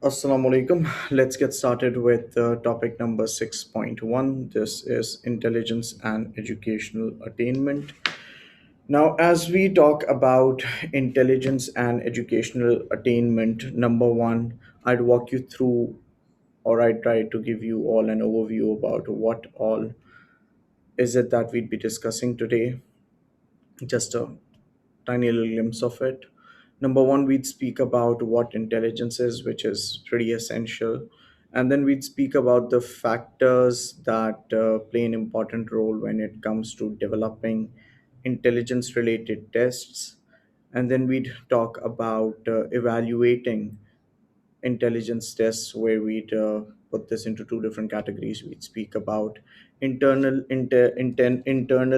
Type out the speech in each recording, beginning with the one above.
Assalamu alaikum. Let's get started with topic number 6.1. This is intelligence and educational attainment. Now, as we talk about intelligence and educational attainment, number one, I'd walk you through, or I'd try to give you all an overview about what all is it that we'd be discussing today. Just a tiny little glimpse of it. Number one, we'd speak about what intelligence is, which is pretty essential. And then we'd speak about the factors that play an important role when it comes to developing intelligence related tests. And then we'd talk about evaluating intelligence tests where we'd put this into two different categories. We'd speak about internal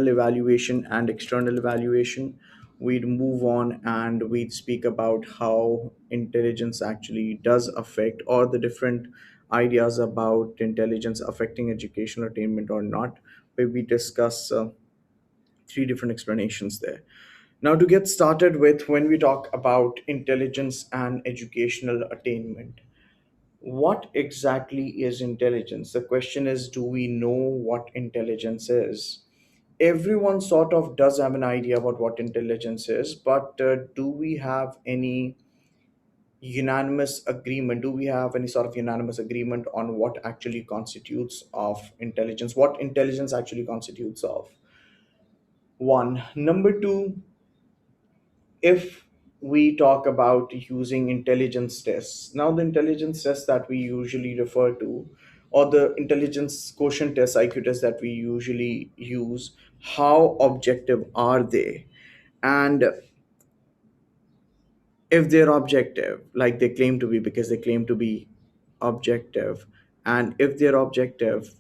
evaluation and external evaluation. We'd move on and we'd speak about how intelligence actually does affect, or the different ideas about intelligence affecting educational attainment or not, where we discuss three different explanations there. Now, to get started with, when we talk about intelligence and educational attainment, what exactly is intelligence? The question is, do we know what intelligence is? Everyone sort of does have an idea about what intelligence is, but do we have any unanimous agreement? Do we have any sort of unanimous agreement on what actually constitutes of intelligence? What intelligence actually constitutes of? One. Number two, if we talk about using intelligence tests, now the intelligence tests that we usually refer to, or the intelligence quotient tests, IQ tests that we usually use, how objective are they? And if they're objective, like they claim to be, because they claim to be objective, and if they're objective,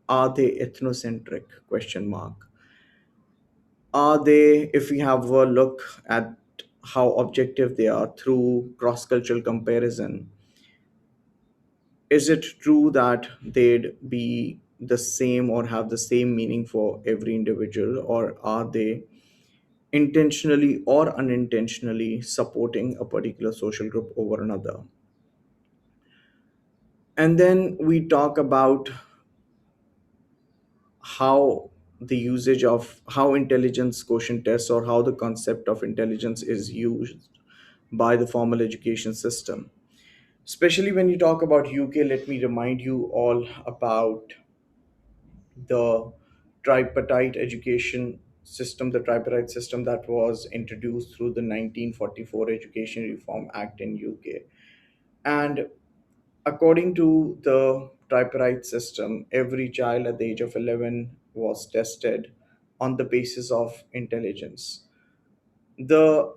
are they ethnocentric? Question mark. Are they, if we have a look at how objective they are through cross cultural comparison, is it true that they'd be the same or have the same meaning for every individual, or are they intentionally or unintentionally supporting a particular social group over another? And then we talk about how the usage of how intelligence quotient tests, or how the concept of intelligence is used by the formal education system. Especially when you talk about UK, let me remind you all about the tripartite education system, the tripartite system that was introduced through the 1944 Education Reform Act in UK. And according to the tripartite system, every child at the age of 11 was tested on the basis of intelligence. The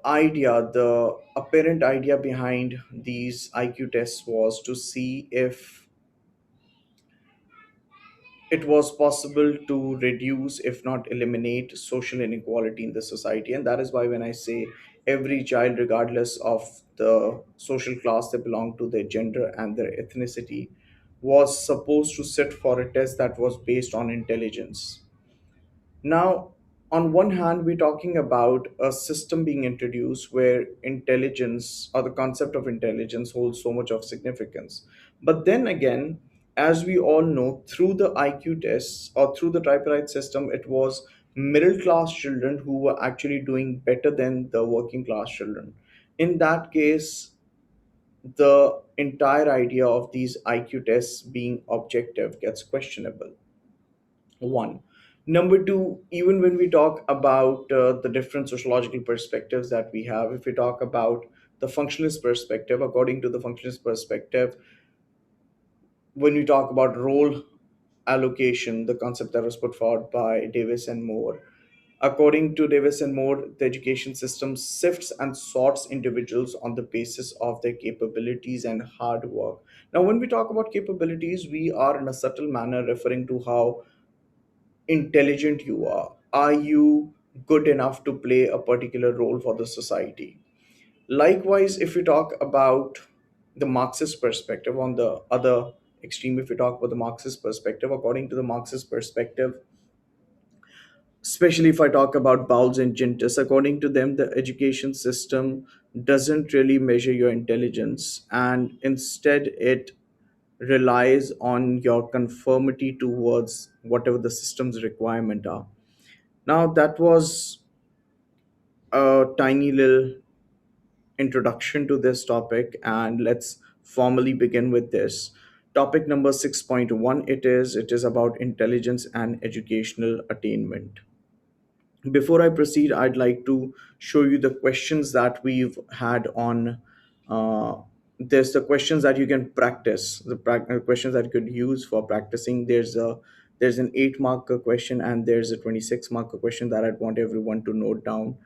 apparent idea behind these IQ tests was to see if it was possible to reduce, if not eliminate, social inequality in the society. And that is why, when I say every child, regardless of the social class they belong to, their gender, and their ethnicity, was supposed to sit for a test that was based on intelligence. Now, on one hand, we're talking about a system being introduced where intelligence, or the concept of intelligence, holds so much of significance. But then again, as we all know, through the IQ tests or through the tripartite system, it was middle class children who were actually doing better than the working class children. In that case, the entire idea of these IQ tests being objective gets questionable. One. Number two, even when we talk about the different sociological perspectives that we have, if we talk about the functionalist perspective, according to the functionalist perspective, when we talk about role allocation, the concept that was put forward by Davis and Moore, according to Davis and Moore, the education system sifts and sorts individuals on the basis of their capabilities and hard work. Now, when we talk about capabilities, we are in a subtle manner referring to how intelligent you are. Are you good enough to play a particular role for the society? Likewise, if we talk about the Marxist perspective, on the other extreme, if we talk about the Marxist perspective, according to the Marxist perspective, especially if I talk about Bowles and Gintis, according to them, the education system doesn't really measure your intelligence, and instead it relies on your conformity towards whatever the system's requirement are. Now that was a tiny little introduction to this topic, and let's formally begin with this topic number 6.1. It is about intelligence and educational attainment. Before I proceed, I'd like to show you the questions that we've had on. Uh, there's the questions that you can practice, questions that you could use for practicing. There's an 8 marker question and there's a 26 marker question that I'd want everyone to note down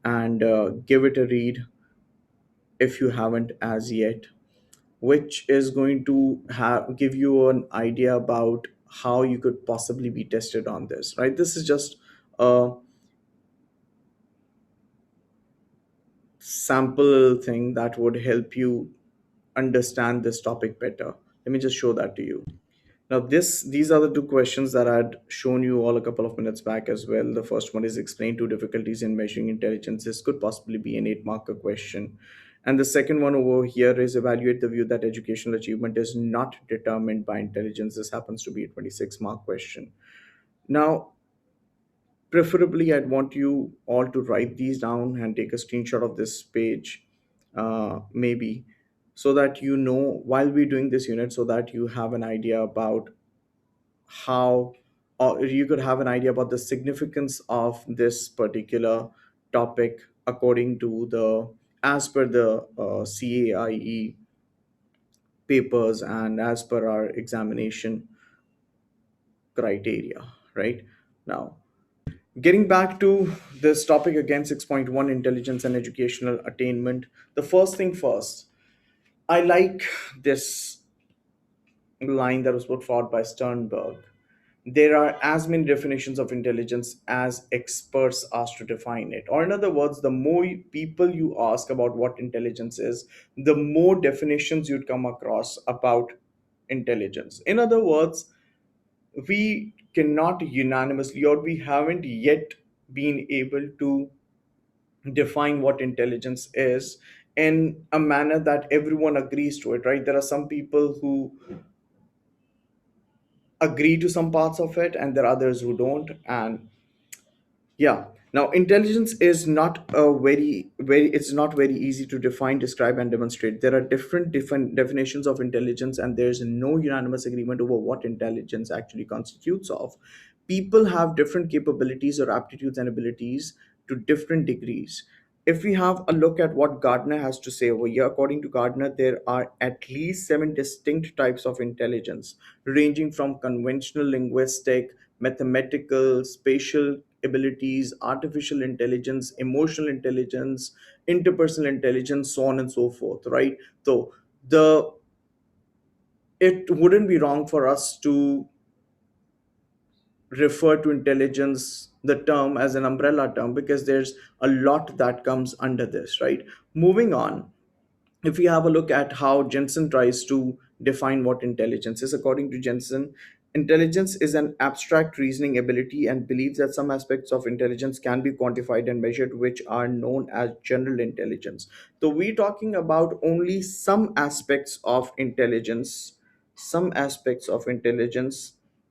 and give it a read if you haven't as yet, which is going to give you an idea about how you could possibly be tested on this. Right, this is just a sample thing that would help you understand this topic better. Let me just show that to you. Now, these are the two questions that I had shown you all a couple of minutes back as well. The first one is explain two difficulties in measuring intelligence. This could possibly be an 8 marker question. And the second one over here is evaluate the view that educational achievement is not determined by intelligence. This happens to be a 26 mark question. Now, preferably I'd want you all to write these down and take a screenshot of this page, maybe, so that you know while we're doing this unit, so that you have an idea about how, or you could have an idea about the significance of this particular topic according to the, as per the CAIE papers and as per our examination criteria. Right now, getting back to this topic again, 6.1, intelligence and educational attainment. The first thing first, I like this line that was put forward by Sternberg. There are as many definitions of intelligence as experts asked to define it. Or, in other words, the more people you ask about what intelligence is, the more definitions you'd come across about intelligence. In other words, we cannot unanimously, or we haven't yet been able to define what intelligence is in a manner that everyone agrees to it, right? There are some people who agree to some parts of it and there are others who don't. And yeah, now intelligence is not a very it's not very easy to define, describe, and demonstrate. There are different definitions of intelligence, and there's no unanimous agreement over what intelligence actually constitutes of. People have different capabilities or aptitudes and abilities to different degrees. If we have a look at what Gardner has to say over here, according to Gardner, there are at least 7 distinct types of intelligence, ranging from conventional linguistic, mathematical, spatial abilities, artificial intelligence, emotional intelligence, interpersonal intelligence, so on and so forth, right? So the it wouldn't be wrong for us to refer to intelligence, the term, as an umbrella term, because there's a lot that comes under this, right? Moving on, if we have a look at how Jensen tries to define what intelligence is, according to Jensen, intelligence is an abstract reasoning ability and believes that some aspects of intelligence can be quantified and measured, which are known as general intelligence. So we're talking about only some aspects of intelligence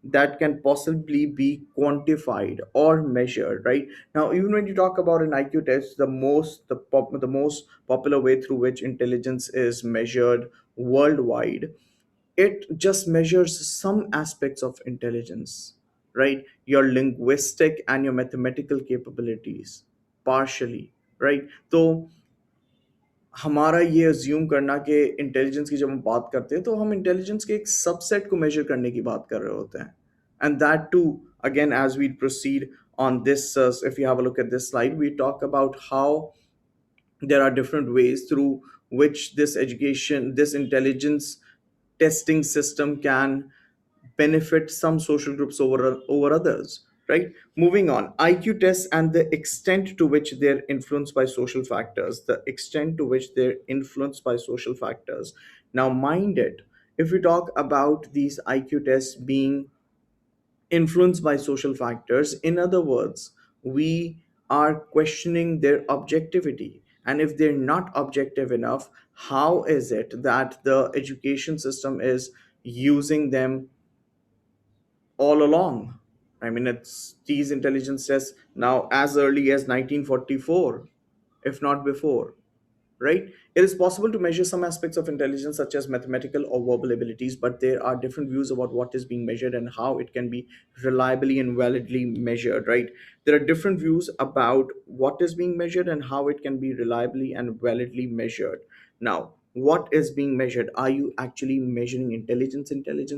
that can possibly be quantified or measured. Right now, even when you talk about an IQ test, the most popular way through which intelligence is measured worldwide, it just measures some aspects of intelligence, right? Your linguistic and your mathematical capabilities, partially, right? तो हमारा ये assume करना कि intelligence की जब हम बात करते हैं तो हम इंटेलिजेंस के एक सबसेट को मेजर करने की बात कर रहे होते हैं. And that too, again, as we proceed on this, if you have a look at this slide, we talk about how there are different ways through which this intelligence testing system can benefit some social groups over others. Right, moving on, IQ tests and the extent to which they're influenced by social factors, now mind it, if we talk about these IQ tests being influenced by social factors, in other words, we are questioning their objectivity. And if they're not objective enough, how is it that the education system is using them all along? I mean, it's these intelligence tests now as early as 1944, if not before, right? It is possible to measure some aspects of intelligence, such as mathematical or verbal abilities, but there are different views about what is being measured and how it can be reliably and validly measured, right? There are different views about what is being measured and how it can be reliably and validly measured. Now, what is being measured? Are you actually measuring intelligence,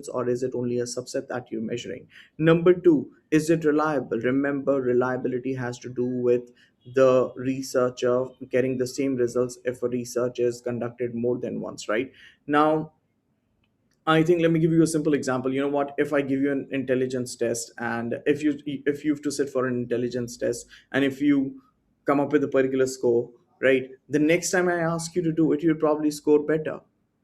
or is it only a subset that you're measuring? Number two, is it reliable? Remember, reliability has to do with the researcher getting the same results if a research is conducted more than once, right? Now, I think, let me give you a simple example. You know what? If I give you an intelligence test, and if you have to sit for an intelligence test, and if you come up with a particular score, right? The next time I ask you to do it, you'll probably score better,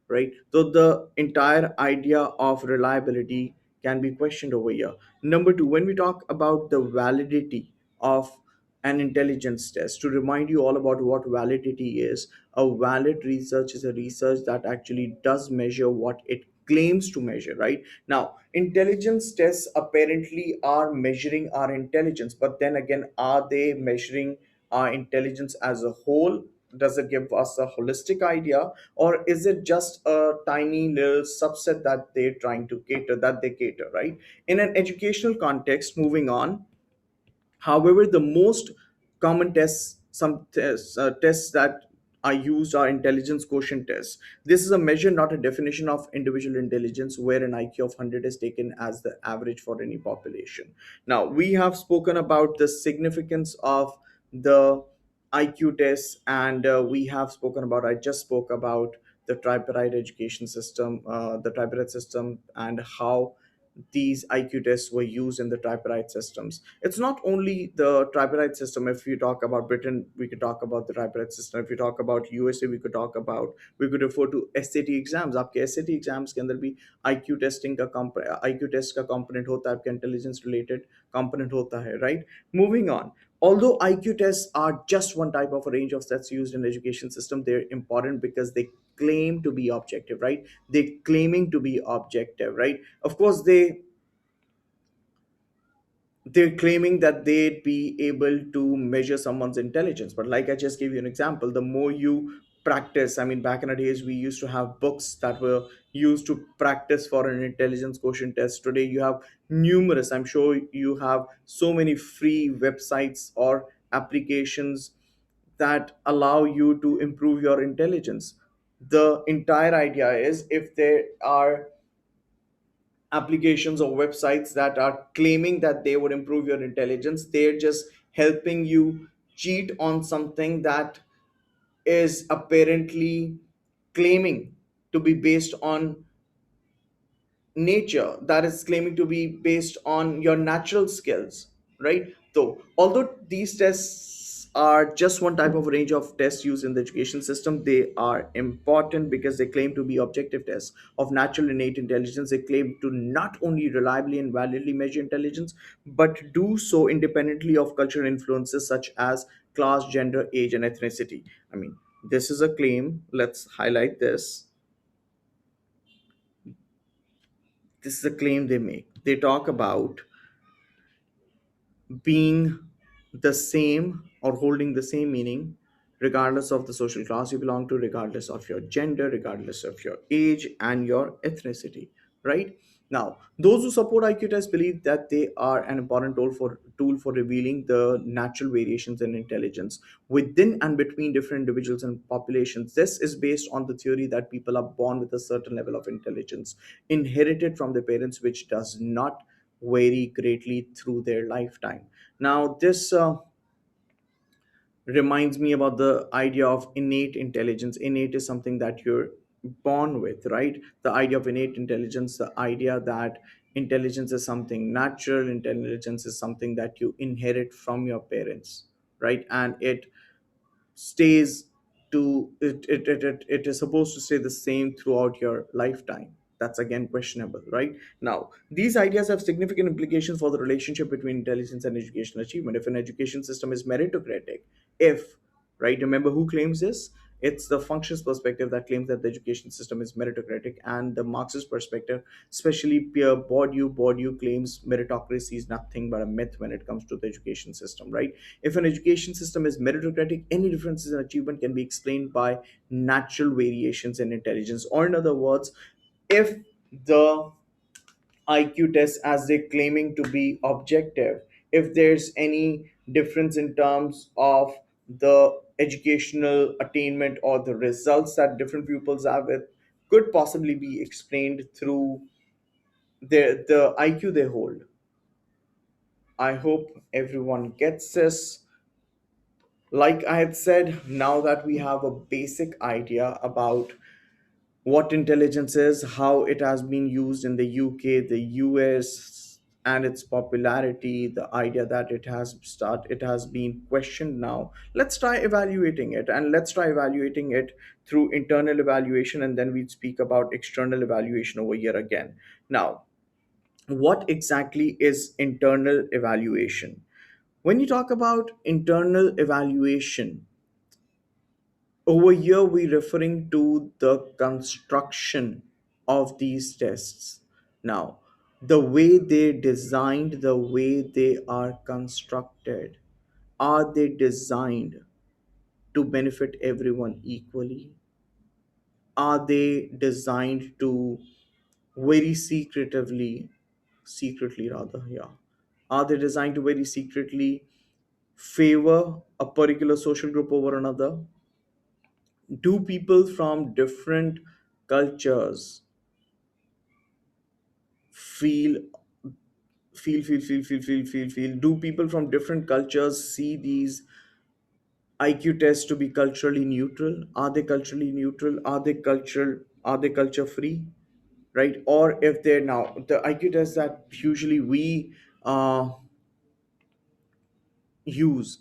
right? So the entire idea of reliability can be questioned over here. Number two, when we talk about the validity of an intelligence test, to remind you all about what validity is, a valid research is a research that actually does measure what it claims to measure, right? Now, intelligence tests apparently are measuring our intelligence, but then again, are they measuring our intelligence as a whole? Does it give us a holistic idea, or is it just a tiny little subset that they're trying to cater, that they cater, right? In an educational context, moving on, however, the most common tests, tests that are used are intelligence quotient tests. This is a measure, not a definition of individual intelligence, where an IQ of 100 is taken as the average for any population. Now, we have spoken about the significance of the IQ tests, and we have spoken about, I just spoke about the tripartite education system, the tripartite system, and how these IQ tests were used in the tripartite systems. It's not only the tripartite system. If you talk about Britain, we could talk about the tripartite system. If you talk about USA, we could refer to SAT exams. आपके SAT exams के अंदर भी IQ testing का IQ test का component होता है, आपका intelligence related component होता है, right? Moving on. Although IQ tests are just one type of a range of tests used in the education system, they're important because they claim to be objective, right? They're claiming to be objective, right? Of course, they're claiming that they'd be able to measure someone's intelligence, but like I just gave you an example, the more you practice, I mean, back in the days we used to have books that were used to practice for an intelligence quotient test. Today you have numerous, I'm sure you have so many free websites or applications that allow you to improve your intelligence. The entire idea is, if there are applications or websites that are claiming that they would improve your intelligence, they're just helping you cheat on something that is apparently claiming to be based on nature, that is claiming to be based on your natural skills, right? So although these tests are just one type of range of tests used in the education system, they are important because they claim to be objective tests of natural innate intelligence. They claim to not only reliably and validly measure intelligence, but do so independently of cultural influences such as class, gender, age, and ethnicity. I mean, this is a claim. Let's highlight this. This is a claim they make. They talk about being the same or holding the same meaning regardless of the social class you belong to, regardless of your gender, regardless of your age and your ethnicity, right? Now, those who support IQ tests believe that they are an important tool for revealing the natural variations in intelligence within and between different individuals and populations. This is based on the theory that people are born with a certain level of intelligence inherited from their parents, which does not vary greatly through their lifetime. Now, this reminds me about the idea of innate intelligence. Innate is something that you're born with, right? The idea of innate intelligence, the idea that intelligence is something natural, intelligence is something that you inherit from your parents, right? And it stays it is supposed to stay the same throughout your lifetime. That's again questionable, right? Now, these ideas have significant implications for the relationship between intelligence and educational achievement. If an education system is meritocratic, if right? Remember who claims this? It's the functionist perspective that claims that the education system is meritocratic, and the Marxist perspective, especially Pierre Bourdieu claims meritocracy is nothing but a myth when it comes to the education system, right? If an education system is meritocratic, any differences in achievement can be explained by natural variations in intelligence, or in other words, if the IQ test as they're claiming to be objective, if there's any difference in terms of the educational attainment or the results that different pupils have, it could possibly be explained through the IQ they hold. I hope everyone gets this. Like I had said, now that we have a basic idea about what intelligence is, how it has been used in the UK, the US, and its popularity, the idea that it has been questioned now. Let's try evaluating it, and let's try evaluating it through internal evaluation, and then we speak about external evaluation over here again. Now, what exactly is internal evaluation? When you talk about internal evaluation, over here, we're referring to the construction of these tests. Now, the way they designed, the way they are constructed, are they designed to benefit everyone equally? Are they designed to very secretly rather, yeah. Are they designed to very secretly favor a particular social group over another? Do people from different cultures feel feel do people from different cultures see these IQ tests to be culturally neutral? Are they culturally neutral? Are they culture free, right? Or if they're now the IQ tests that usually we uh, use,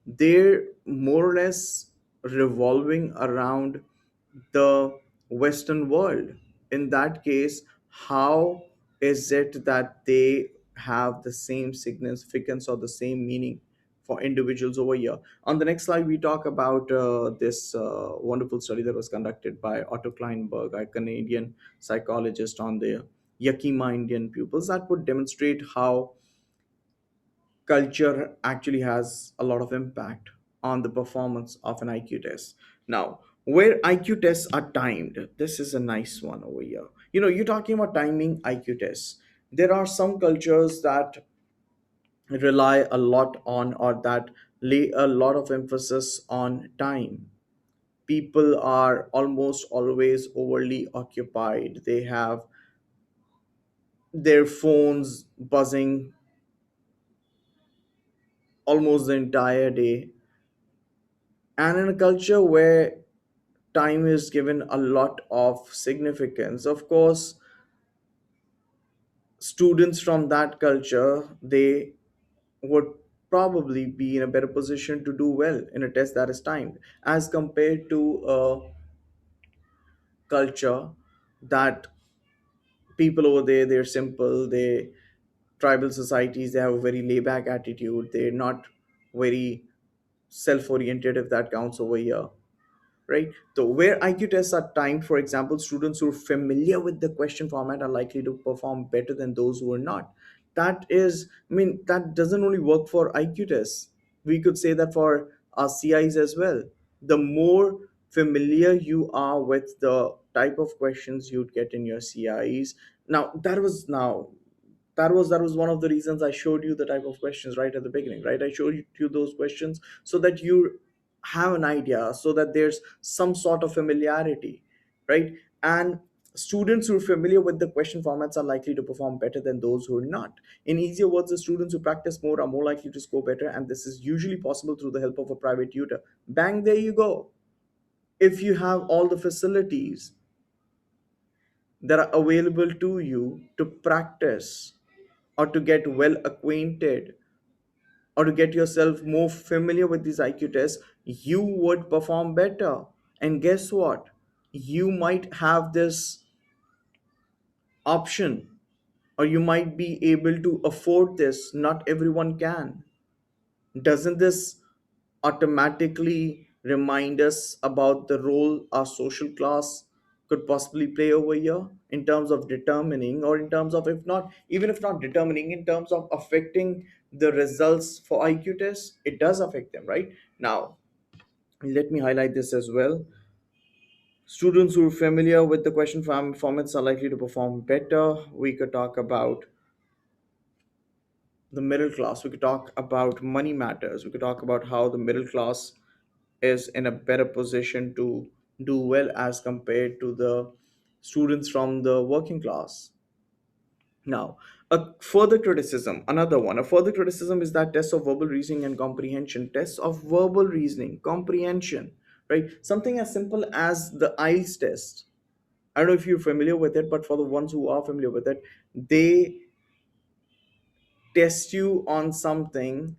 they're more or less revolving around the Western world. In that case, how is it that they have the same significance or the same meaning for individuals over here? On the next slide, we talk about this wonderful study that was conducted by Otto Kleinberg, a Canadian psychologist, on the Yakima Indian pupils, that would demonstrate how culture actually has a lot of impact on the performance of an IQ test. Now, where IQ tests are timed, this is a nice one over here. You know, you're talking about timing IQ tests. There are some cultures that rely a lot on, or that lay a lot of emphasis on time. People are almost always overly occupied. They have their phones buzzing almost the entire day. And in a culture where time is given a lot of significance, of course, students from that culture, they would probably be in a better position to do well in a test that is timed, as compared to a culture that people over there, they're simple, they tribal societies, they have a very laid back attitude, they're not very self oriented, if that counts over here, right? So where IQ tests are timed, for example, students who are familiar with the question format are likely to perform better than those who are not. That is, I mean, that doesn't only work for IQ tests. We could say that for our CIs as well. The more familiar you are with the type of questions you'd get in your CIs. Now that was one of the reasons I showed you the type of questions right at the beginning, right? I showed you those questions so that you have an idea, so that there's some sort of familiarity, right? And students who are familiar with the question formats are likely to perform better than those who are not. In easier words, the students who practice more are more likely to score better, and this is usually possible through the help of a private tutor. Bang, there you go. If you have all the facilities that are available to you to practice, or to get well acquainted, or to get yourself more familiar with these IQ tests, you would perform better. And guess what? You might have this option, or you might be able to afford this. Not everyone can. Doesn't this automatically remind us about the role our social class could possibly play over here in terms of determining, or in terms of, if not, even if not determining, in terms of affecting the results for IQ tests. It does affect them, right? Now, let me highlight this as well. Students who are familiar with the question formats are likely to perform better. We could talk about the middle class. We could talk about money matters. We could talk about how the middle class is in a better position to do well as compared to the students from the working class. Now, a further criticism is that tests of verbal reasoning and comprehension, tests of verbal reasoning, comprehension, right? Something as simple as the IELTS test. I don't know if you're familiar with it, but for the ones who are familiar with it, they test you on something.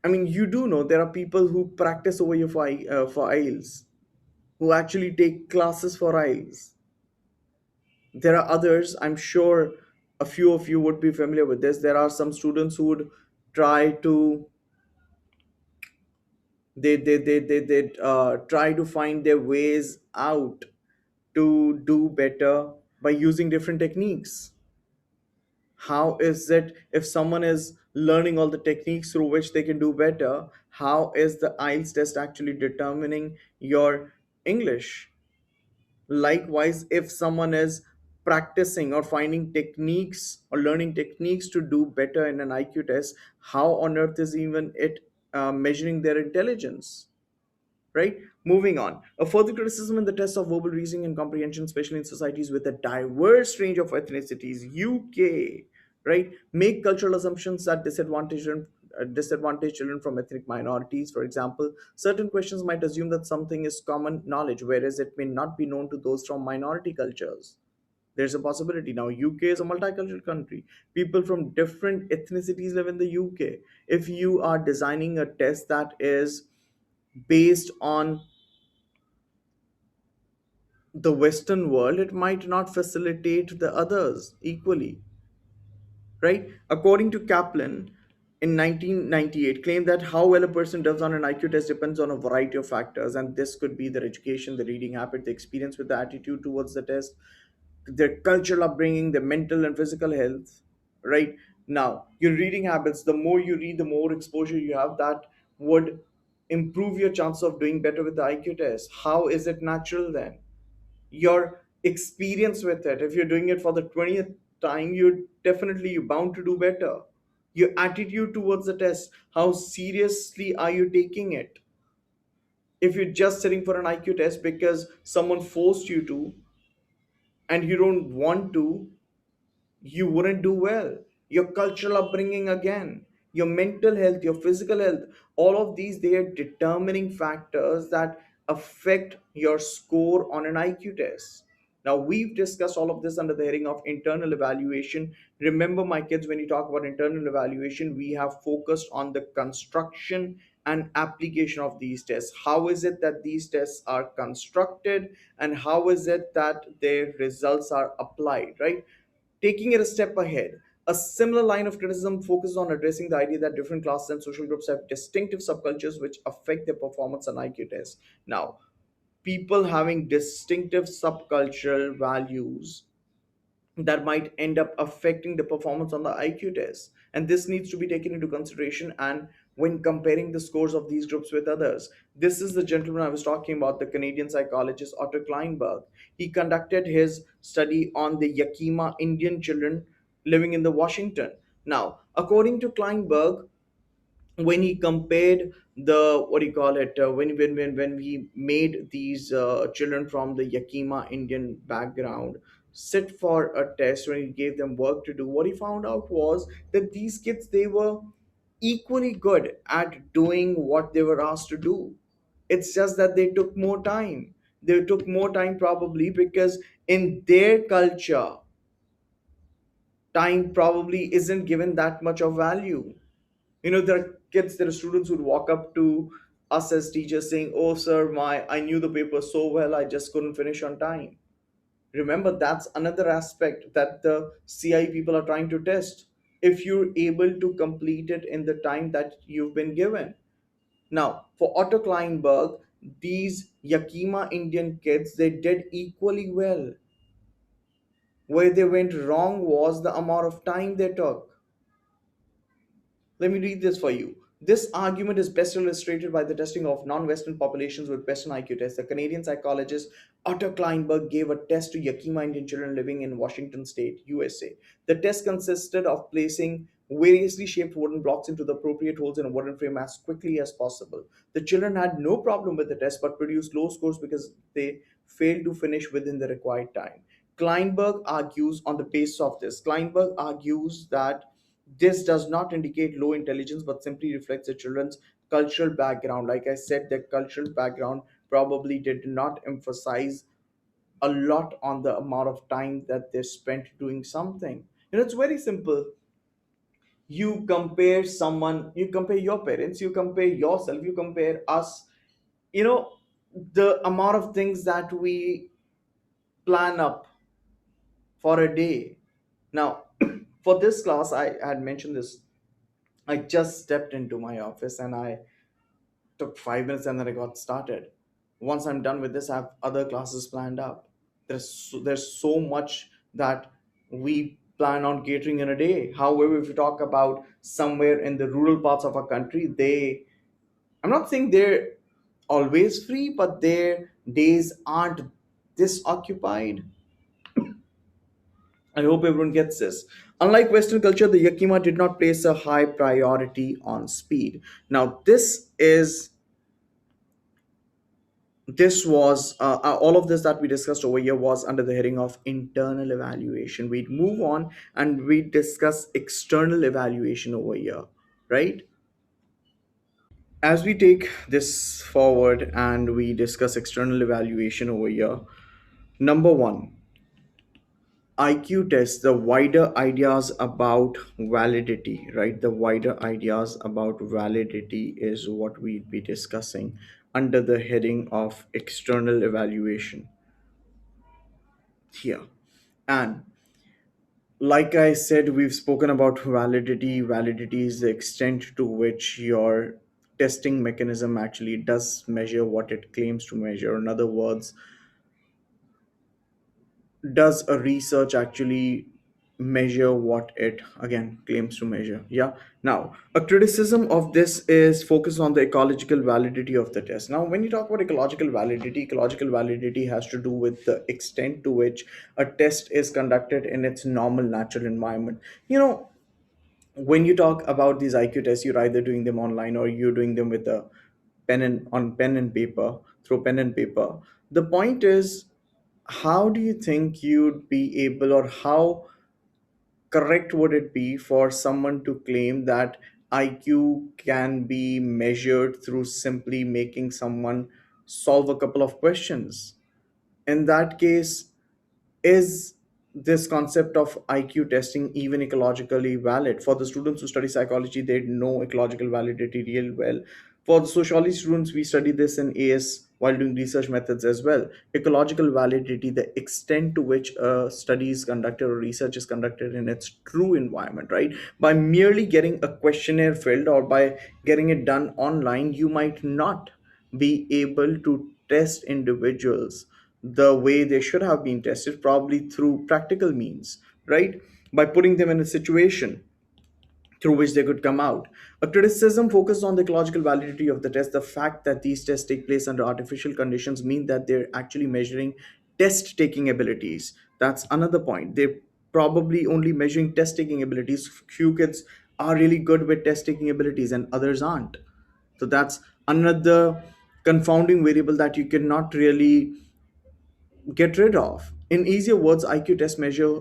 I mean, you do know there are people who practice over here for IELTS, who actually take classes for IELTS. There are others, I'm sure a few of you would be familiar with this. There are some students who would try to try to find their ways out to do better by using different techniques. How is it, if someone is learning all the techniques through which they can do better, how is the IELTS test actually determining your English? Likewise, if someone is practicing or finding techniques or learning techniques to do better in an IQ test, how on earth is even it measuring their intelligence? Right? Moving on. A further criticism in the test of verbal reasoning and comprehension, especially in societies with a diverse range of ethnicities, UK, right, make cultural assumptions that disadvantage children from ethnic minorities. For example, certain questions might assume that something is common knowledge, whereas it may not be known to those from minority cultures. There's a possibility. Now, UK is a multicultural country. People from different ethnicities live in the UK. If you are designing a test that is based on the Western world, it might not facilitate the others equally, right? According to Kaplan, in 1998, claimed that how well a person does on an IQ test depends on a variety of factors, and this could be their education, the reading habit, the experience with the attitude towards the test, their cultural upbringing, their mental and physical health, right? Now, your reading habits, the more you read, the more exposure you have, that would improve your chance of doing better with the IQ test. How is it natural then? Your experience with it, if you're doing it for the 20th time, you're bound to do better. Your attitude towards the test, how seriously are you taking it? If you're just sitting for an IQ test because someone forced you to and you don't want to, you wouldn't do well. Your cultural upbringing again, your mental health, your physical health, all of these, they are determining factors that affect your score on an IQ test. Now, we've discussed all of this under the heading of internal evaluation. Remember, my kids, when you talk about internal evaluation, we have focused on the construction and application of these tests. How is it that these tests are constructed, and how is it that their results are applied, right? Taking it a step ahead, a similar line of criticism focuses on addressing the idea that different classes and social groups have distinctive subcultures which affect their performance on IQ tests. Now, people having distinctive subcultural values that might end up affecting the performance on the IQ test. And this needs to be taken into consideration and when comparing the scores of these groups with others. This is the gentleman I was talking about, the Canadian psychologist Otto Kleinberg. He conducted his study on the Yakima Indian children living in the Washington. Now, according to Kleinberg, when he compared the, what do you call it, when we made these children from the Yakima Indian background sit for a test, when he gave them work to do, what he found out was that these kids, they were equally good at doing what they were asked to do. It's just that they took more time probably because in their culture, time probably isn't given that much of value. There are kids, there are students who'd walk up to us as teachers saying, "Oh, sir, I knew the paper so well, I just couldn't finish on time." Remember, that's another aspect that the CI people are trying to test. If you're able to complete it in the time that you've been given, Now, for Otto Kleinberg, these Yakima Indian kids, they did equally well. Where they went wrong was the amount of time they took. Let me read this for you. This argument is best illustrated by the testing of non Western populations with Western IQ tests. The Canadian psychologist Otto Kleinberg gave a test to Yakima Indian children living in Washington state, USA. The test consisted of placing variously shaped wooden blocks into the appropriate holes in a wooden frame as quickly as possible. The children had no problem with the test but produced low scores because they failed to finish within the required time. Kleinberg argues on the basis of this. Kleinberg argues that this does not indicate low intelligence but simply reflects the children's cultural background. Like I said, their cultural background probably did not emphasize a lot on the amount of time that they spent doing something. It's very simple. You compare someone, you compare your parents, you compare yourself, you compare us. You know, the amount of things that we plan up for a day. Now, for this class, I had mentioned this. I just stepped into my office and I took 5 minutes and then I got started. Once I'm done with this, I have other classes planned up. There's so much that we plan on catering in a day. However, if you talk about somewhere in the rural parts of our country, I'm not saying they're always free, but their days aren't this occupied. I hope everyone gets this. Unlike Western culture, the Yakima did not place a high priority on speed. Now, this was all of this that we discussed over here was under the heading of internal evaluation. We'd move on and we discuss external evaluation over here, right? As we take this forward and we discuss external evaluation over here, number one, IQ test, the wider ideas about validity, right? The wider ideas about validity is what we'll be discussing under the heading of external evaluation here. And like I said, we've spoken about validity. Validity is the extent to which your testing mechanism actually does measure what it claims to measure. In other words, does a research actually measure what it again claims to measure? Yeah. Now, a criticism of this is focused on the ecological validity of the test. Now, when you talk about ecological validity has to do with the extent to which a test is conducted in its normal natural environment. When you talk about these IQ tests, you're either doing them online or you're doing them with a pen and paper, through pen and paper. The point is, how do you think you'd be able, or how correct would it be for someone to claim that IQ can be measured through simply making someone solve a couple of questions? In that case, is this concept of IQ testing even ecologically valid? For the students who study psychology, they know ecological validity real well. For the sociology students, we study this in AS while doing research methods as well. Ecological validity, the extent to which a study is conducted or research is conducted in its true environment, right? By merely getting a questionnaire filled or by getting it done online, you might not be able to test individuals the way they should have been tested, probably through practical means, right? By putting them in a situation through which they could come out. A criticism focused on the ecological validity of the test. The fact that these tests take place under artificial conditions mean that they're actually measuring test taking abilities. That's another point. They're probably only measuring test taking abilities. Few kids are really good with test taking abilities and others aren't. So that's another confounding variable that you cannot really get rid of. In easier words, IQ tests measure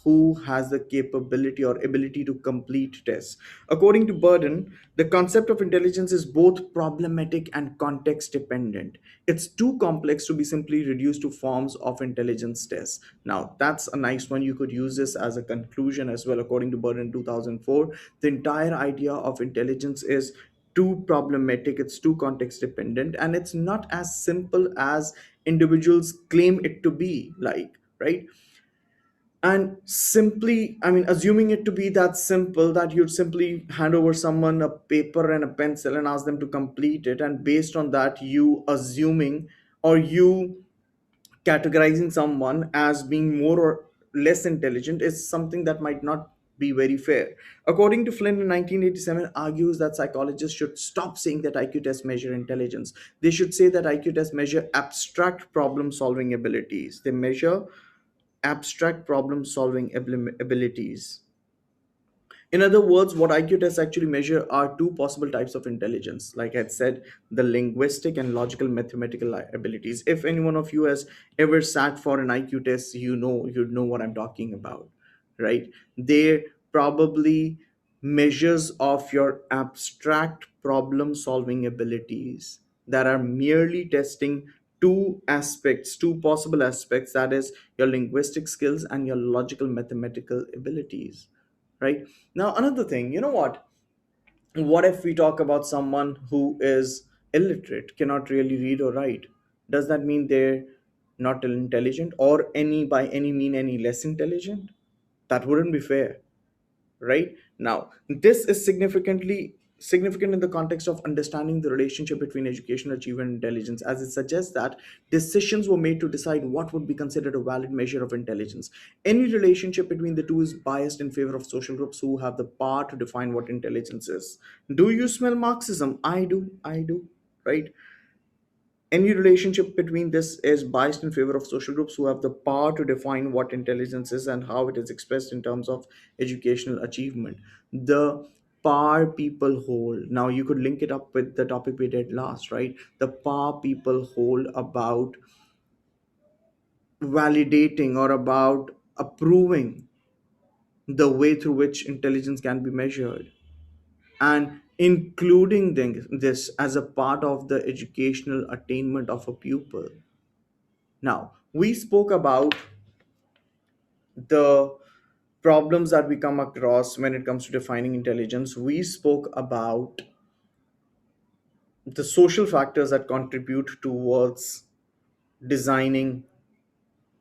who has the capability or ability to complete tests. According to Burden, the concept of intelligence is both problematic and context dependent. It's too complex to be simply reduced to forms of intelligence tests. Now, that's a nice one. You could use this as a conclusion as well. According to Burden 2004, the entire idea of intelligence is too problematic, it's too context dependent, and it's not as simple as individuals claim it to be, like, right? And simply, I mean, assuming it to be that simple, that you'd simply hand over someone a paper and a pencil and ask them to complete it, and based on that you assuming, or you categorizing someone as being more or less intelligent, is something that might not be very fair. According to Flynn in 1987, argues that psychologists should stop saying that IQ tests measure intelligence. They should say that IQ tests measure abstract problem solving abilities. They measure abstract problem solving abilities. In other words, what IQ tests actually measure are two possible types of intelligence. Like I said, the linguistic and logical mathematical abilities. If any one of you has ever sat for an IQ test, you'd know what I'm talking about, right? They probably measures of your abstract problem solving abilities that are merely testing two aspects, two possible aspects, that is your linguistic skills and your logical mathematical abilities, right? Now, another thing, you know what if we talk about someone who is illiterate, cannot really read or write? Does that mean they're not intelligent, or any by any mean any less intelligent? That wouldn't be fair, right? Now, this is significant in the context of understanding the relationship between educational achievement and intelligence, as it suggests that decisions were made to decide what would be considered a valid measure of intelligence. Any relationship between the two is biased in favor of social groups who have the power to define what intelligence is. Do you smell Marxism? I do, right? Any relationship between this is biased in favor of social groups who have the power to define what intelligence is and how it is expressed in terms of educational achievement. The power people hold. Now, you could link it up with the topic we did last, right? The power people hold about validating or about approving the way through which intelligence can be measured, and including this as a part of the educational attainment of a pupil. Now, we spoke about the problems that we come across when it comes to defining intelligence. We spoke about the social factors that contribute towards designing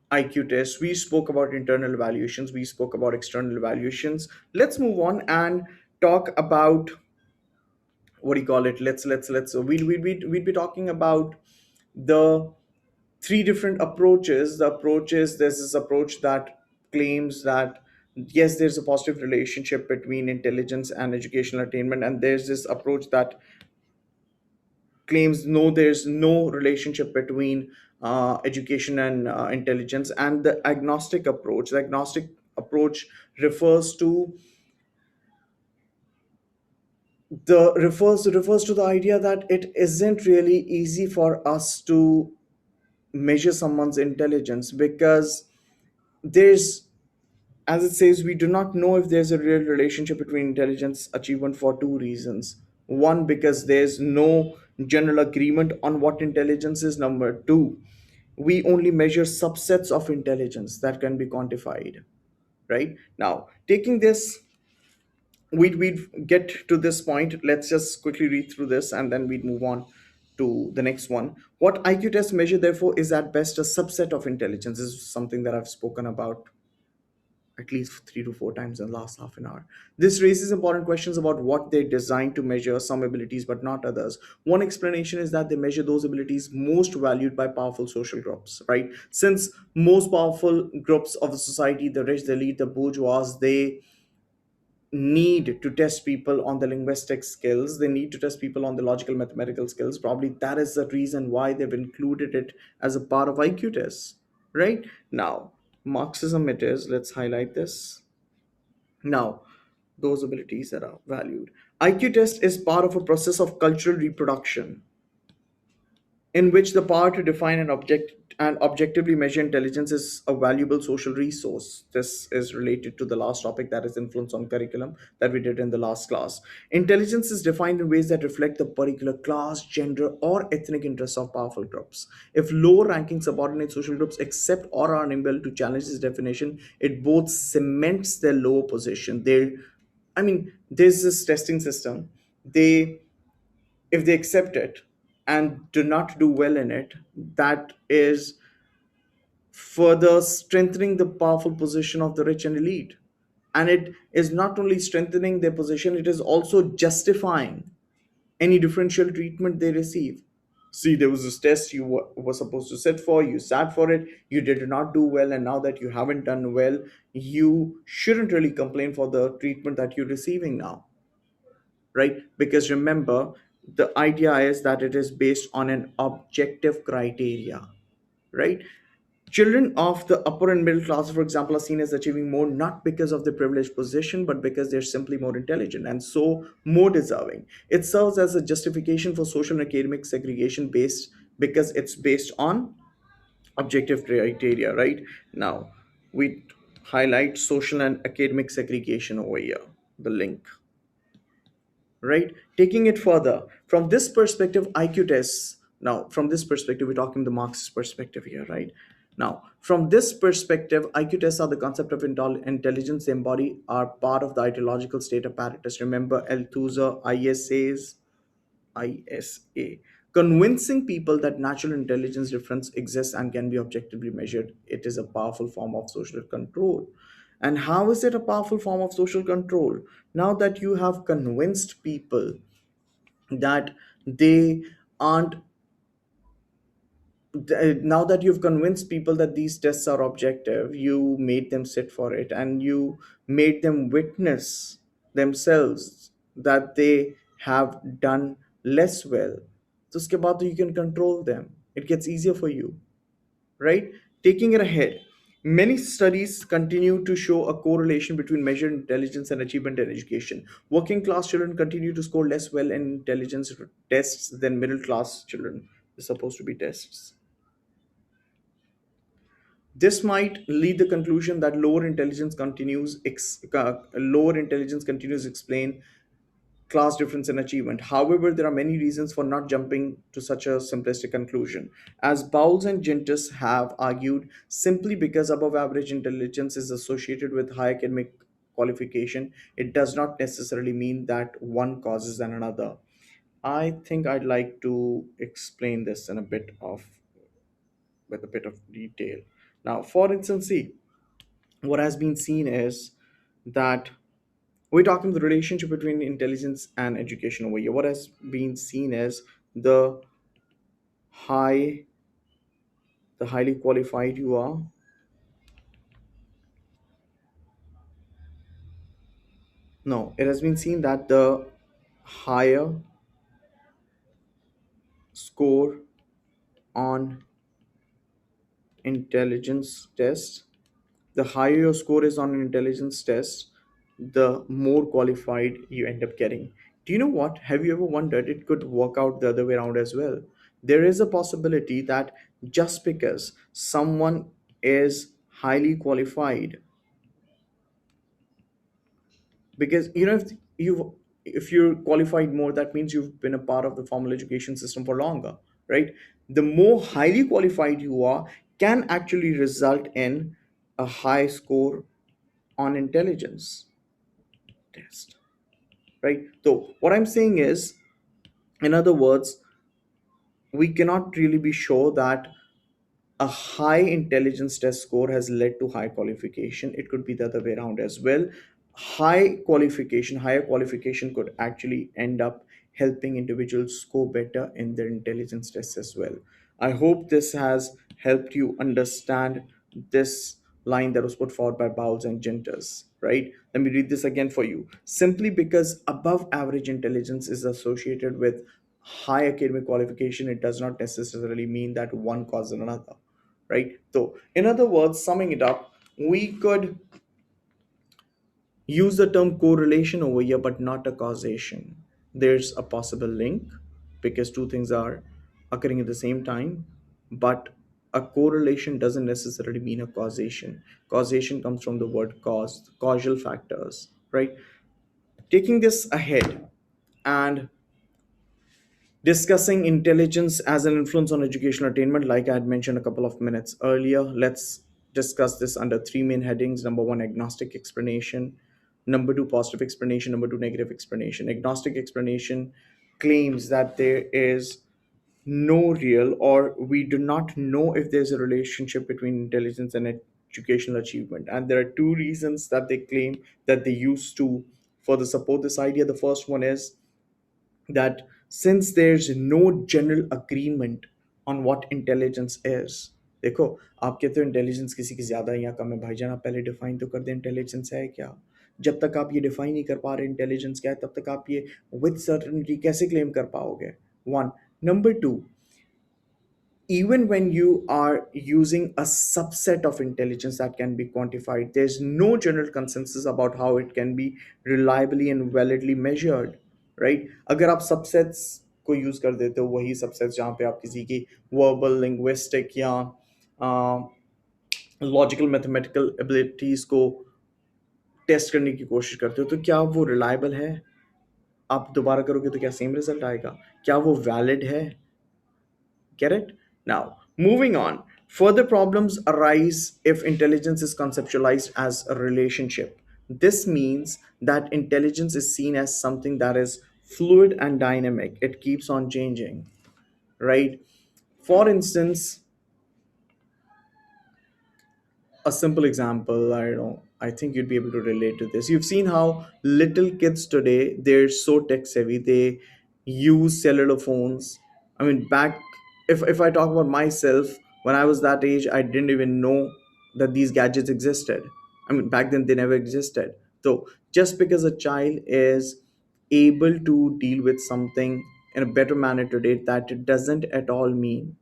IQ tests. We spoke about internal evaluations. We spoke about external evaluations. Let's move on and talk about, what do you call it? Let's we'd be talking about the three different approaches. The approaches, there's this approach that claims that yes, there's a positive relationship between intelligence and educational attainment, and there's this approach that claims no, there's no relationship between education and intelligence. And the agnostic approach refers to refers to the idea that it isn't really easy for us to measure someone's intelligence, because there's, as it says, we do not know if there's a real relationship between intelligence achievement for two reasons. One, because there's no general agreement on what intelligence is. Number two, we only measure subsets of intelligence that can be quantified. Right now, taking this, we'd get to this point. Let's just quickly read through this and then we'd move on to the next one. What IQ tests measure, therefore, is at best a subset of intelligence. This is something that I've spoken about at least 3 to 4 times in the last half an hour. This raises important questions about what they're designed to measure, some abilities but not others. One explanation is that they measure those abilities most valued by powerful social groups, right? Since most powerful groups of the society, the rich, the elite, the bourgeois, they need to test people on the linguistic skills, they need to test people on the logical mathematical skills. Probably that is the reason why they've included it as a part of IQ tests. Right now, Marxism it is. Let's highlight this. Now, those abilities that are valued. IQ test is part of a process of cultural reproduction in which the power to define an object and objectively measure intelligence is a valuable social resource. This is related to the last topic, that is influence on curriculum, that we did in the last class. Intelligence is defined in ways that reflect the particular class, gender, or ethnic interests of powerful groups. If lower ranking subordinate social groups accept or are unable to challenge this definition, it both cements their lower position. There's this testing system. They, if they accept it and do not do well in it, that is further strengthening the powerful position of the rich and elite. And it is not only strengthening their position, it is also justifying any differential treatment they receive. See, there was this test you were supposed to sit for, you sat for it, you did not do well, and now that you haven't done well, you shouldn't really complain for the treatment that you're receiving now, right? Because remember, the idea is that it is based on an objective criteria, right? Children of the upper and middle class, for example, are seen as achieving more not because of their privileged position, but because they're simply more intelligent and so more deserving. It serves as a justification for social and academic segregation based because it's based on objective criteria, right? Now, we highlight social and academic segregation over here, the link, right? Taking it further, from this perspective, IQ tests. Now, from this perspective, we're talking the Marxist perspective here, right? Now, from this perspective, IQ tests are the concept of intelligence they embody, are part of the ideological state apparatus. Remember Althusser, ISA. Convincing people that natural intelligence difference exists and can be objectively measured, it is a powerful form of social control. And how is it a powerful form of social control? Now that you have convinced people that they aren't now that you've convinced people that these tests are objective, you made them sit for it and you made them witness themselves that they have done less well. So uske baad to you can control them. It gets easier for you, right? Taking it ahead, many studies continue to show a correlation between measured intelligence and achievement in education. Working class children continue to score less well in intelligence tests than middle class children. They're supposed to be tests. This might lead the conclusion that lower intelligence continues to explain class difference in achievement. However, there are many reasons for not jumping to such a simplistic conclusion. As Bowles and Gentis have argued, simply because above average intelligence is associated with high academic qualification, it does not necessarily mean that one causes than another. I think I'd like to explain this in a bit of with a bit of detail. Now, for instance, see, what has been seen is that we're talking the relationship between intelligence and education over here. What has been seen is the high, the highly qualified you are, no, it has been seen that the higher score on intelligence test, the higher your score is on an intelligence test, the more qualified you end up getting. Do you know what? Have you ever wondered it could work out the other way around as well? There is a possibility that just because someone is highly qualified, because if you're qualified more, that means you've been a part of the formal education system for longer, right? The more highly qualified you are can actually result in a high score on intelligence test, right? So what I'm saying is, in other words, we cannot really be sure that a high intelligence test score has led to high qualification. It could be the other way around as well. Higher qualification could actually end up helping individuals score better in their intelligence tests as well. I hope this has helped you understand this line that was put forward by Bowles and Genters, right? Let me read this again for you. Simply because above average intelligence is associated with high academic qualification, it does not necessarily mean that one causes another, right? So, in other words, summing it up, we could use the term correlation over here, but not a causation. There's a possible link because two things are occurring at the same time, but a correlation doesn't necessarily mean a causation. Causation comes from the word cause, causal factors, right? Taking this ahead and discussing intelligence as an influence on educational attainment, like I had mentioned a couple of minutes earlier, let's discuss this under three main headings. Number one, agnostic explanation. Number two, positive explanation. Number two, negative explanation. Agnostic explanation claims that there is no real, or we do not know if there's a relationship between intelligence and educational achievement. And there are two reasons that they claim, that they use to further support this idea. The first one is that since there's no general agreement on what intelligence is, देखो, आप कहते हो intelligence किसी की ज्यादा या कम है, भाईजान आप पहले डिफाइन तो कर दें इंटेलिजेंस है क्या। जब तक आप ये डिफाइन नहीं कर पा रहे इंटेलिजेंस क्या है, तब तक आप ये विद सर्टेनिटी कैसे क्लेम कर पाओगे। One. Number two, even when you are using a subset of intelligence that can be quantified, there's no general consensus about how it can be reliably and validly measured, right? अगर आप subsets को use कर देते हो, वही subsets जहाँ पे आप किसी की verbal, linguistic या लॉजिकल मैथमेटिकल एबिलिटीज को टेस्ट करने की कोशिश करते हो, तो क्या वो रिलायबल है? आप दोबारा करोगे तो क्या सेम रिजल्ट आएगा? क्या वो वैलिड है? Get it? Now, moving on. Further problems arise if intelligence is conceptualized as a relationship. This means that intelligence is seen as something that is fluid and dynamic. It keeps on changing, right? For instance, a simple example, I don't know, I think you'd be able to relate to this. You've seen how little kids today, they're so tech savvy, they use cellular phones. I mean, back, if I talk about myself, when I was that age, I didn't even know that these gadgets existed. I mean, back then they never existed. So just because a child is able to deal with something in a better manner today, that it doesn't at all mean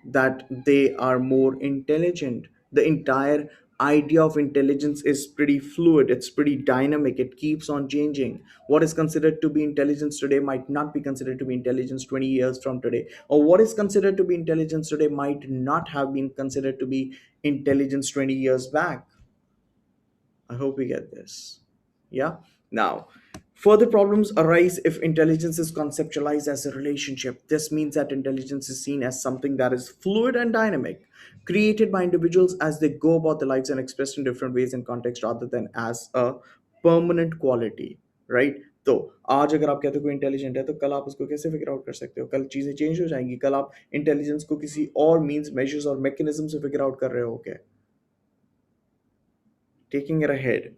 that they are more intelligent. The entire idea of intelligence is pretty fluid, it's pretty dynamic, it keeps on changing. What is considered to be intelligence today might not be considered to be intelligence 20 years from today, or what is considered to be intelligence today might not have been considered to be intelligence 20 years back. I hope we get this. Yeah. Now, further problems arise if intelligence is conceptualized as a relationship. This means that intelligence is seen as something that is fluid and dynamic, created by individuals as they go about their lives and expressed in different ways and context rather than as a permanent quality, right? तो आज अगर आप कहते हो कोई intelligent है, तो कल आप उसको कैसे फिगर आउट कर सकते हो? कल चीजें चेंज हो जाएंगी, कल आप इंटेलिजेंस को किसी और मींस, मेजर्स और मैकेनिज्म से फिगर आउट कर रहे हो क्या? Taking it ahead,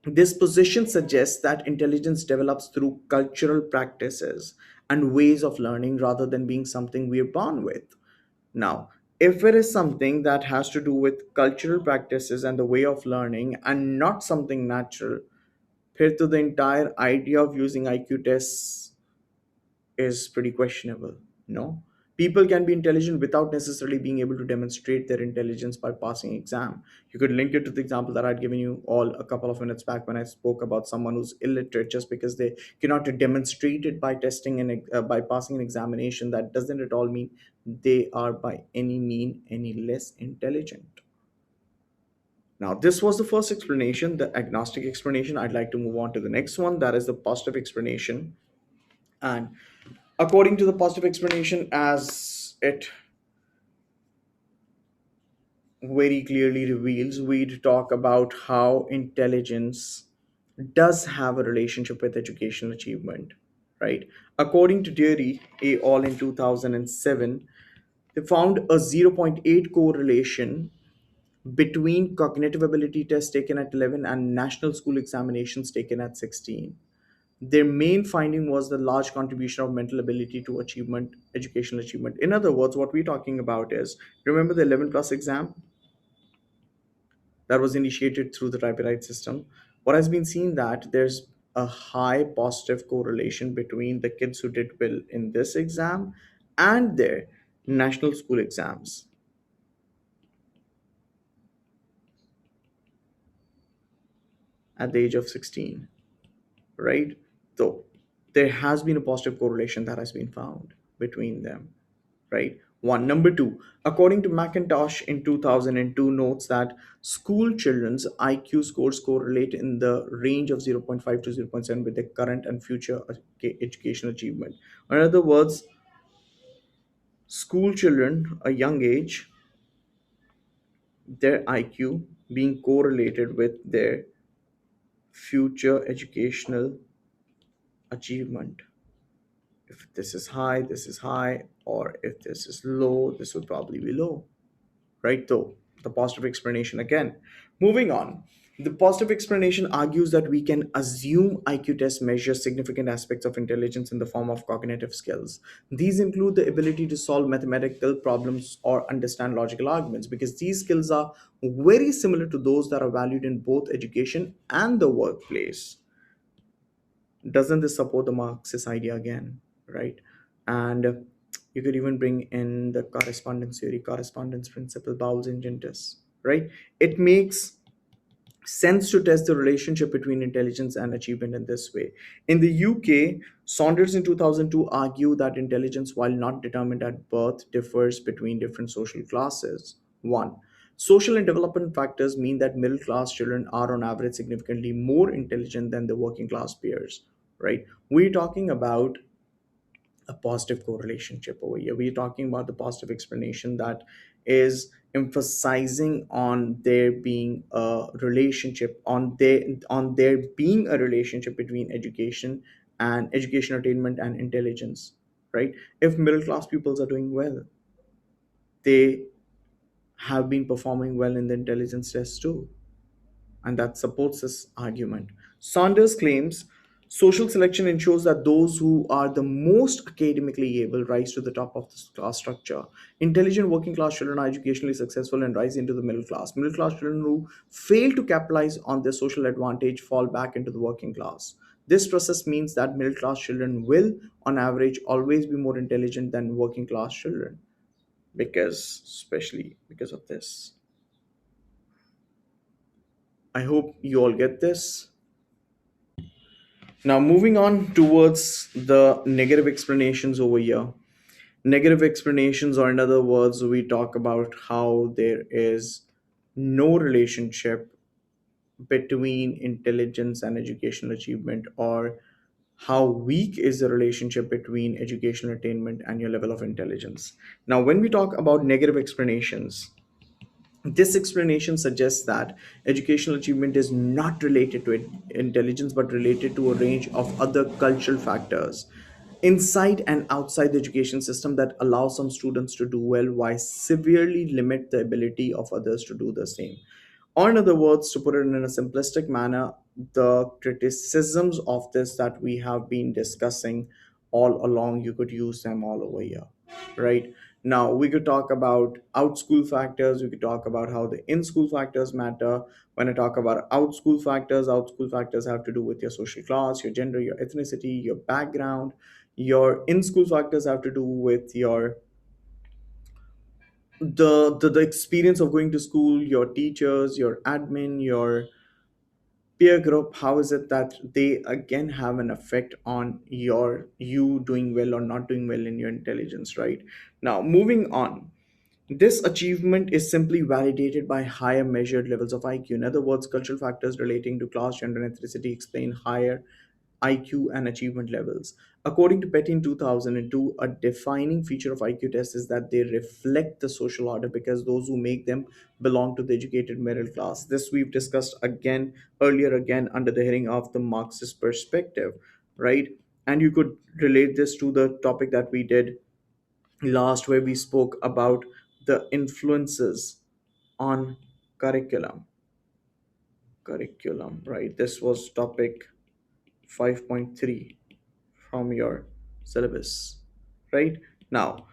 this position suggests that intelligence develops through cultural practices and ways of learning rather than being something we're born with. Now, if it is something that has to do with cultural practices and the way of learning and not something natural, फिर तो the entire idea of using IQ tests is pretty questionable. No, people can be intelligent without necessarily being able to demonstrate their intelligence by passing exam. You could link it to the example that I'd given you all a couple of minutes back when I spoke about someone who's illiterate. Just because they cannot demonstrate it by testing and by passing an examination, that doesn't at all mean they are by any mean any less intelligent. Now, this was the first explanation, the agnostic explanation. I'd like to move on to the next one, that is the positive explanation. And according to the positive explanation, as it very clearly reveals, we'd talk about how intelligence does have a relationship with educational achievement, right? According to Dairy et al. In 2007, they found a zero point 0.8 correlation between cognitive ability tests taken at 11 and national school examinations taken at 16. Their main finding was the large contribution of mental ability to achievement, educational achievement. In other words, what we're talking about is, remember the 11 plus exam that was initiated through the tripartite system? What has been seen that there's a high positive correlation between the kids who did well in this exam and their national school exams at the age of 16, right? So there has been a positive correlation that has been found between them, right? One. Number two, according to McIntosh in 2002, notes that school children's IQ scores correlate in the range of zero point 0.5 to zero point 0.7 with their current and future educational achievement. In other words, school children, a young age, their IQ being correlated with their future educational achievement. If this is high, this is high, or if this is low, this would probably be low, right? Though the positive explanation again. Moving on. The positive explanation argues that we can assume IQ tests measure significant aspects of intelligence in the form of cognitive skills. These include the ability to solve mathematical problems or understand logical arguments, because these skills are very similar to those that are valued in both education and the workplace. Doesn't this support the Marxist idea again, right? And you could even bring in the correspondence theory, correspondence principle, Bowles engine test, right? It makes sense to test the relationship between intelligence and achievement in this way. In the UK, Saunders in 2002 argued that intelligence, while not determined at birth, differs between different social classes. One, social and development factors mean that middle class children are on average significantly more intelligent than the working class peers, right? We're talking about a positive correlationship over here. We're talking about the positive explanation that is emphasizing on there being a relationship, on there being a relationship between education attainment and intelligence, right? If middle class pupils are doing well, they have been performing well in the intelligence test too, and that supports this argument. Saunders claims social selection ensures that those who are the most academically able rise to the top of the class structure. Intelligent working class children are educationally successful and rise into the middle class. Middle class children who fail to capitalize on their social advantage fall back into the working class. This process means that middle class children will, on average, always be more intelligent than working class children, especially because of this. I hope you all get this. Now, moving on towards the negative explanations over here. Negative explanations, or in other words, we talk about how there is no relationship between intelligence and educational achievement, or how weak is the relationship between educational attainment and your level of intelligence. Now, when we talk about negative explanations, this explanation suggests that educational achievement is not related to intelligence but related to a range of other cultural factors inside and outside the education system that allow some students to do well while severely limit the ability of others to do the same. Or, in other words, to put it in a simplistic manner, the criticisms of this that we have been discussing all along, you could use them all over here, right? Now, we could talk about out school factors, we could talk about how the in school factors matter. When I talk about out school factors have to do with your social class, your gender, your ethnicity, your background. Your in school factors have to do with your the experience of going to school, your teachers, your admin, your peer group. How is it that they again have an effect on you doing well or not doing well in your intelligence, right? Now, moving on, this achievement is simply validated by higher measured levels of IQ. In other words, cultural factors relating to class, gender, and ethnicity explain higher IQ and achievement levels. According to Petty in 2002, a defining feature of IQ tests is that they reflect the social order because those who make them belong to the educated middle class. This we've discussed again earlier, again under the heading of the Marxist perspective, right? And you could relate this to the topic that we did last, where we spoke about the influences on curriculum. Curriculum, right? This was topic 5.3 from your syllabus, right? Now,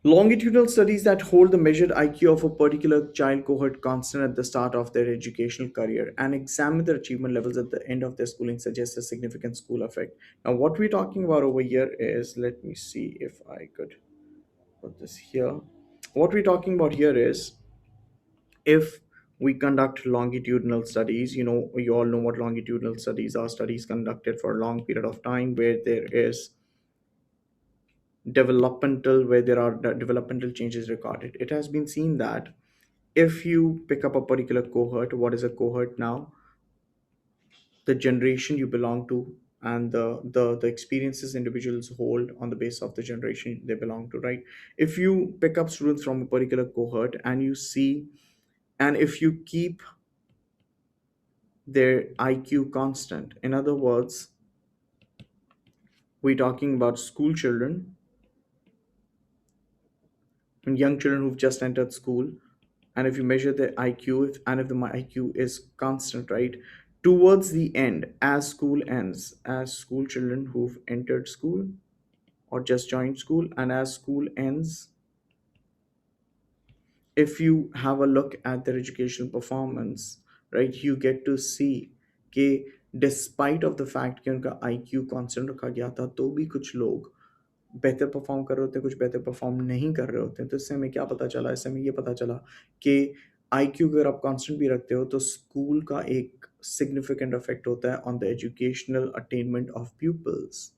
longitudinal studies that hold the measured IQ of a particular child cohort constant at the start of their educational career and examine their achievement levels at the end of their schooling suggest a significant school effect. Now, what we're talking about over here is, let me see if I could put this here. What we're talking about here is, if we conduct longitudinal studies, you all know what longitudinal studies are. Studies conducted for a long period of time where there is where there are developmental changes recorded. It has been seen that if you pick up a particular cohort, what is a cohort now? The generation you belong to, and the experiences individuals hold on the basis of the generation they belong to, right? If you pick up students from a particular cohort and you see, and if you keep their IQ constant, in other words, We're talking about school children and young children who've just entered school. And if you measure their IQ, if the IQ is constant, right, towards the end, as school ends, as school children who've entered school or just joined school, and as school ends, if you have a look at their educational performance, right, you get to see कि despite of the fact कि उनका IQ constant रखा गया था तो भी कुछ लोग बेहतर परफॉर्म कर रहे होते हैं, कुछ बेहतर परफॉर्म नहीं कर रहे होते हैं। तो इससे हमें क्या पता चला, इससे हमें ये पता चला कि आईक्यू अगर आप कांस्टेंट भी रखते हो तो स्कूल का एक सिग्निफिकेंट इफेक्ट होता है on the educational attainment of pupils.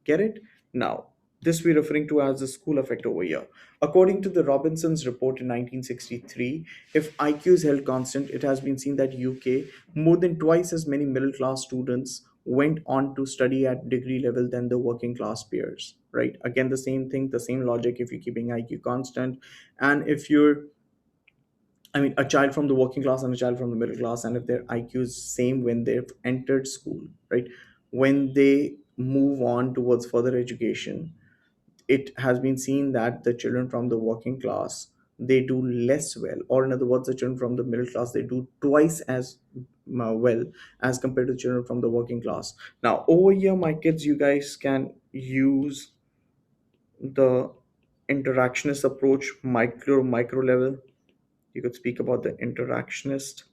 Get it? Now, this we're referring to as the school effect over here. According to the Robinson's report in 1963, if IQ is held constant, it has been seen that UK, more than twice as many middle class students went on to study at degree level than the working class peers. Right? Again, the same thing, the same logic if you're keeping IQ constant. And if you're I mean, a child from the working class and a child from the middle class, and if their IQ is same when they've entered school, right? When they move on towards further education, it has been seen that the children from the working class they do less well, or in other words, the children from the middle class they do twice as well as compared to children from the working class. Now, over here, my kids, you guys can use the interactionist approach, micro level. You could speak about the interactionist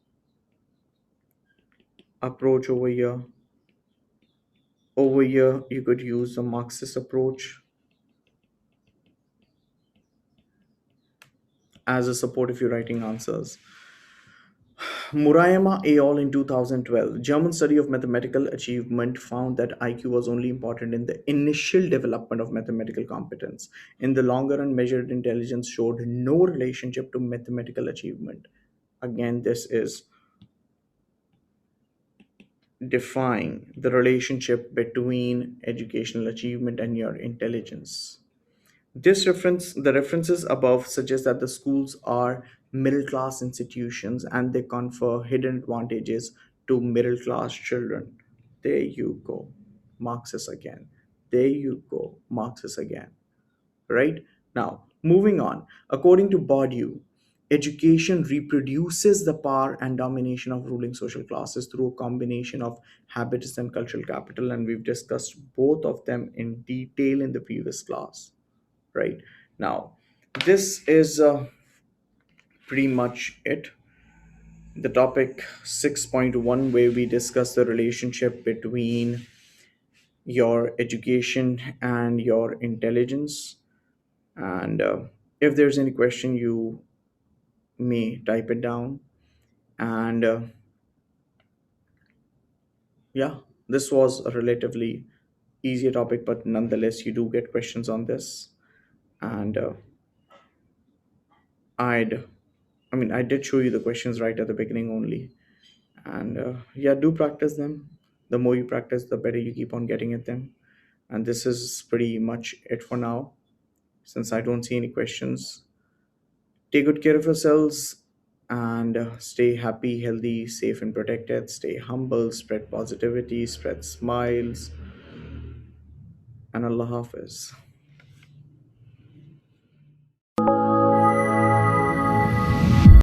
approach over here. Over here, you could use the Marxist approach as a support if you're writing answers. Murayama et al. In 2012, German study of mathematical achievement found that IQ was only important in the initial development of mathematical competence. In the longer run, measured intelligence showed no relationship to mathematical achievement. Again, this is define the relationship between educational achievement and your intelligence. The references above suggest that the schools are middle class institutions and they confer hidden advantages to middle class children. There you go, Marxist again. There you go, Marxist again. Right? Now, moving on. According to Bourdieu, education reproduces the power and domination of ruling social classes through a combination of habits and cultural capital, and we've discussed both of them in detail in the previous class. Right? Now, this is pretty much it. The topic 6.1, where we discuss the relationship between your education and your intelligence. And if there's any question, you may type it down. And yeah, this was a relatively easier topic, but nonetheless, you do get questions on this. And I'd, I did show you the questions right at the beginning only. And yeah, do practice them. The more you practice, the better you keep on getting at them. And this is pretty much it for now. Since I don't see any questions, take good care of yourselves and stay happy, healthy, safe, and protected. Stay humble, spread positivity, spread smiles, and Allah Hafiz.